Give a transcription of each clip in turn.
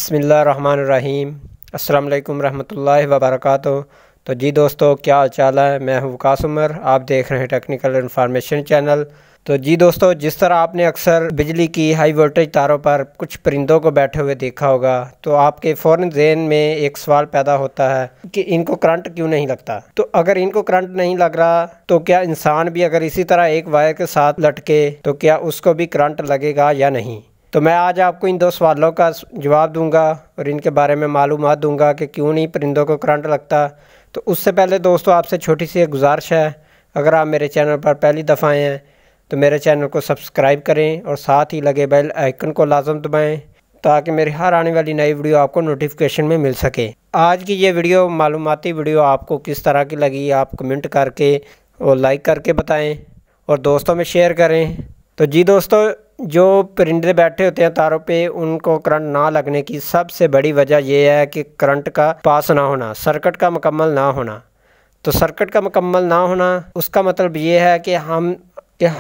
بسم اللہ الرحمن الرحیم۔ السلام علیکم ورحمۃ اللہ وبرکاتہ۔ تو جی دوستو، کیا حال چال ہے؟ میں ہوں وقاص عمر، آپ دیکھ رہے ہیں ٹیکنیکل انفارمیشن چینل۔ تو جی دوستو، جس طرح آپ نے اکثر بجلی کی ہائی وولٹیج تاروں پر کچھ پرندوں کو بیٹھے ہوئے دیکھا ہوگا، تو آپ کے فوراً ذہن میں ایک سوال پیدا ہوتا ہے کہ ان کو کرنٹ کیوں نہیں لگتا؟ تو اگر ان کو کرنٹ نہیں لگ رہا تو کیا انسان بھی اگر اسی طرح ایک وائر کے ساتھ لٹکے تو کیا اس کو بھی کرنٹ لگے گا یا نہیں؟ تو میں آج آپ کو ان دو سوالوں کا جواب دوں گا اور ان کے بارے میں معلومات دوں گا کہ کیوں نہیں پرندوں کو کرنٹ لگتا۔ تو اس سے پہلے دوستو، آپ سے چھوٹی سی ایک گزارش ہے، اگر آپ میرے چینل پر پہلی دفعہ آئے ہیں تو میرے چینل کو سبسکرائب کریں اور ساتھ ہی لگے بیل آئیکن کو لازم دبائیں تاکہ میری ہر آنے والی نئی ویڈیو آپ کو نوٹیفیکیشن میں مل سکے۔ آج کی یہ ویڈیو معلوماتی ویڈیو آپ کو کس طرح کی لگی، آپ کمنٹ کر کے اور لائک کر کے بتائیں اور دوستوں میں شیئر کریں۔ تو جی دوستو، جو پرندے بیٹھے ہوتے ہیں تاروں پہ، ان کو کرنٹ نہ لگنے کی سب سے بڑی وجہ یہ ہے کہ کرنٹ کا پاس نہ ہونا، سرکٹ کا مکمل نہ ہونا۔ تو سرکٹ کا مکمل نہ ہونا اس کا مطلب یہ ہے کہ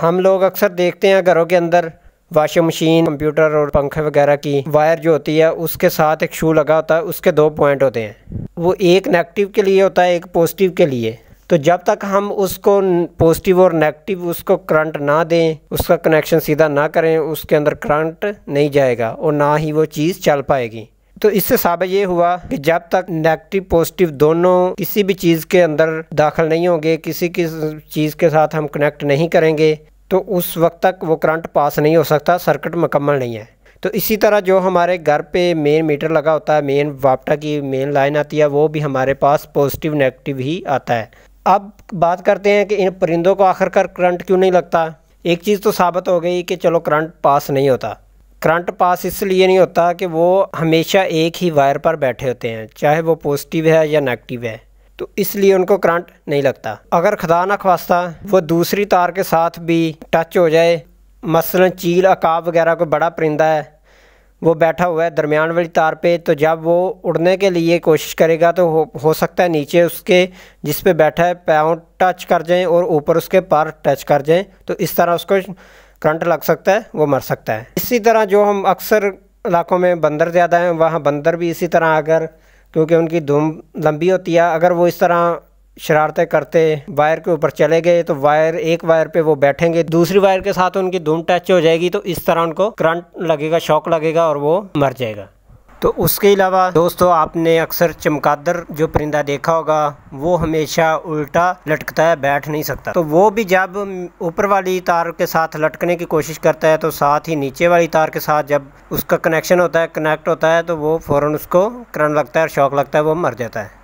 ہم لوگ اکثر دیکھتے ہیں گھروں کے اندر واشنگ مشین، کمپیوٹر اور پنکھے وغیرہ کی وائر جو ہوتی ہے اس کے ساتھ ایک شو لگا ہوتا ہے، اس کے دو پوائنٹ ہوتے ہیں، وہ ایک نیگیٹو کے لیے ہوتا ہے، ایک پازیٹیو کے لیے۔ تو جب تک ہم اس کو پازیٹیو اور نیگیٹو اس کو کرنٹ نہ دیں، اس کا کنیکشن سیدھا نہ کریں، اس کے اندر کرنٹ نہیں جائے گا اور نہ ہی وہ چیز چل پائے گی۔ تو اس سے ثابت یہ ہوا کہ جب تک نیگیٹو پازیٹیو دونوں کسی بھی چیز کے اندر داخل نہیں ہوں گے، کسی چیز کے ساتھ ہم کنیکٹ نہیں کریں گے، تو اس وقت تک وہ کرنٹ پاس نہیں ہو سکتا، سرکٹ مکمل نہیں ہے۔ تو اسی طرح جو ہمارے گھر پہ مین میٹر لگا ہوتا ہے، مین واپٹا کی مین لائن آتی ہے، وہ بھی ہمارے پاس پازیٹیو نیگیٹو ہی آتا ہے۔ اب بات کرتے ہیں کہ ان پرندوں کو آخر کار کرنٹ کیوں نہیں لگتا۔ ایک چیز تو ثابت ہو گئی کہ چلو کرنٹ پاس نہیں ہوتا۔ کرنٹ پاس اس لیے نہیں ہوتا کہ وہ ہمیشہ ایک ہی وائر پر بیٹھے ہوتے ہیں، چاہے وہ پازیٹیو ہے یا نیگیٹو ہے، تو اس لیے ان کو کرنٹ نہیں لگتا۔ اگر خدا نخواستہ وہ دوسری تار کے ساتھ بھی ٹچ ہو جائے، مثلا چیل، عقاب وغیرہ کوئی بڑا پرندہ ہے، وہ بیٹھا ہوا ہے درمیان والی تار پہ، تو جب وہ اڑنے کے لیے کوشش کرے گا تو ہو سکتا ہے نیچے اس کے جس پہ بیٹھا ہے پاؤں ٹچ کر جائیں اور اوپر اس کے پر ٹچ کر جائیں، تو اس طرح اس کو کرنٹ لگ سکتا ہے، وہ مر سکتا ہے۔ اسی طرح جو ہم اکثر علاقوں میں بندر زیادہ ہیں، وہاں بندر بھی اسی طرح، اگر کیونکہ ان کی دم لمبی ہوتی ہے، اگر وہ اس طرح شرارتیں کرتے وائر کے اوپر چلے گئے تو ایک وائر پہ وہ بیٹھیں گے، دوسری وائر کے ساتھ ان کی دم ٹچ ہو جائے گی، تو اس طرح ان کو کرنٹ لگے گا، شاک لگے گا اور وہ مر جائے گا۔ تو اس کے علاوہ دوستو، آپ نے اکثر چمگادر جو پرندہ دیکھا ہوگا، وہ ہمیشہ الٹا لٹکتا ہے، بیٹھ نہیں سکتا۔ تو وہ بھی جب اوپر والی تار کے ساتھ لٹکنے کی کوشش کرتا ہے تو ساتھ ہی نیچے والی تار کے ساتھ جب اس کا کنیکشن ہوتا ہے، کنیکٹ ہوتا ہے، تو وہ فوراً اس کو کرنٹ لگتا ہے اور شاک لگتا ہے، وہ مر جاتا ہے۔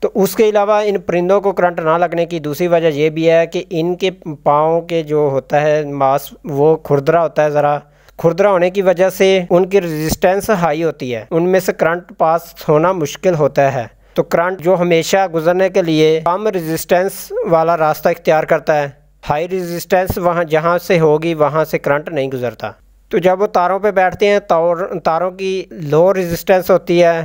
تو اس کے علاوہ ان پرندوں کو کرنٹ نہ لگنے کی دوسری وجہ یہ بھی ہے کہ ان کے پاؤں کے جو ہوتا ہے ماس، وہ کھردرا ہوتا ہے، ذرا کھردرا ہونے کی وجہ سے ان کی ریزسٹنس ہائی ہوتی ہے، ان میں سے کرنٹ پاس ہونا مشکل ہوتا ہے۔ تو کرنٹ جو ہمیشہ گزرنے کے لیے کم ریزسٹنس والا راستہ اختیار کرتا ہے، ہائی ریزسٹنس وہاں جہاں سے ہوگی وہاں سے کرنٹ نہیں گزرتا۔ تو جب وہ تاروں پہ بیٹھتے ہیں، تاروں کی لو ریزسٹنس ہوتی ہے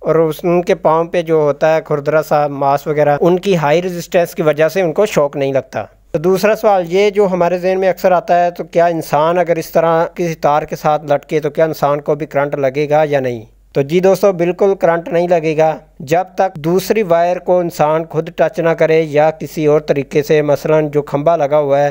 اور ان کے پاؤں پہ جو ہوتا ہے کھردرا سا ماس وغیرہ، ان کی ہائی ریزسٹنس کی وجہ سے ان کو شوک نہیں لگتا۔ تو دوسرا سوال یہ جو ہمارے ذہن میں اکثر آتا ہے، تو کیا انسان اگر اس طرح کسی تار کے ساتھ لٹکے تو کیا انسان کو بھی کرنٹ لگے گا یا نہیں؟ تو جی دوستو، بالکل کرنٹ نہیں لگے گا جب تک دوسری وائر کو انسان خود ٹچ نہ کرے یا کسی اور طریقے سے، مثلا جو کھمبا لگا ہوا ہے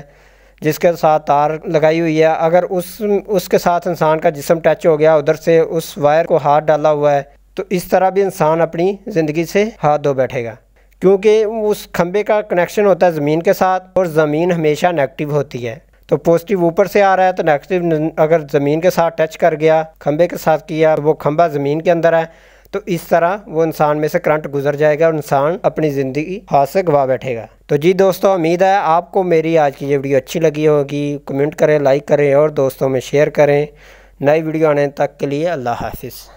جس کے ساتھ تار لگائی ہوئی ہے، اگر اس کے ساتھ انسان کا جسم ٹچ ہو گیا، ادھر سے اس وائر کو ہاتھ ڈالا ہوا ہے، تو اس طرح بھی انسان اپنی زندگی سے ہاتھ دھو بیٹھے گا، کیونکہ اس کھمبے کا کنیکشن ہوتا ہے زمین کے ساتھ اور زمین ہمیشہ نیگیٹو ہوتی ہے۔ تو پازیٹیو اوپر سے آ رہا ہے تو نیگیٹو اگر زمین کے ساتھ ٹچ کر گیا، کھمبے کے ساتھ کیا، وہ کھمبا زمین کے اندر ہے، تو اس طرح وہ انسان میں سے کرنٹ گزر جائے گا اور انسان اپنی زندگی ہاتھ سے گوا بیٹھے گا۔ تو جی دوستو، امید ہے آپ کو میری آج کی یہ ویڈیو اچھی لگی ہوگی۔ کمنٹ کریں، لائک کریں اور دوستوں میں شیئر کریں۔ نئی ویڈیو آنے تک کے لیے اللہ حافظ۔